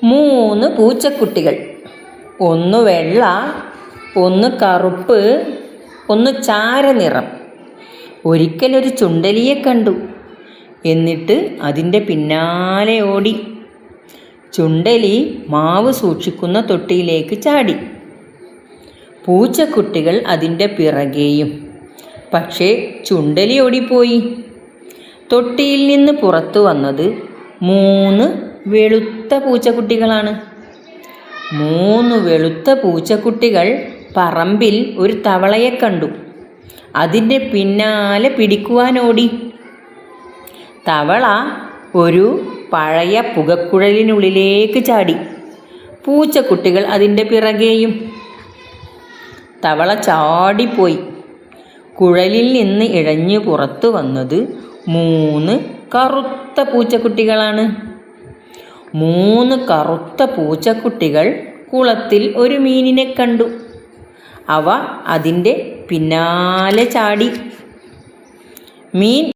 3 പൂച്ചക്കുട്ടികൾ. ഒന്ന് വെള്ള, ഒന്ന് കറുപ്പ്, ഒന്ന് ചാരനിറം. ഒരിക്കലൊരു ചുണ്ടലിയെ കണ്ടു. എന്നിട്ട് അതിൻ്റെ പിന്നാലെ ഓടി. ചുണ്ടലി മാവ് സൂക്ഷിക്കുന്ന തൊട്ടിയിലേക്ക് ചാടി. പൂച്ചക്കുട്ടികൾ അതിൻ്റെ പിറകെയും. പക്ഷേ ചുണ്ടലി ഓടിപ്പോയി. തൊട്ടിയിൽ നിന്ന് പുറത്തു വന്നത് 3 വെളുത്ത പൂച്ചക്കുട്ടികളാണ്. 3 വെളുത്ത പൂച്ചക്കുട്ടികൾ പറമ്പിൽ ഒരു തവളയെ കണ്ടു. അതിൻ്റെ പിന്നാലെ പിടിക്കുവാനോടി. തവള ഒരു പഴയ പുകക്കുഴലിനുള്ളിലേക്ക് ചാടി. പൂച്ചക്കുട്ടികൾ അതിൻ്റെ പിറകെയും. തവള ചാടിപ്പോയി. കുഴലിൽ നിന്ന് ഇഴഞ്ഞു പുറത്തു വന്നത് 3 കറുത്ത പൂച്ചക്കുട്ടികളാണ്. 3 കറുത്ത പൂച്ചക്കുട്ടികൾ കുളത്തിൽ ഒരു മീനിനെ കണ്ടു. അവ അതിൻ്റെ പിന്നാലെ ചാടി. മീൻ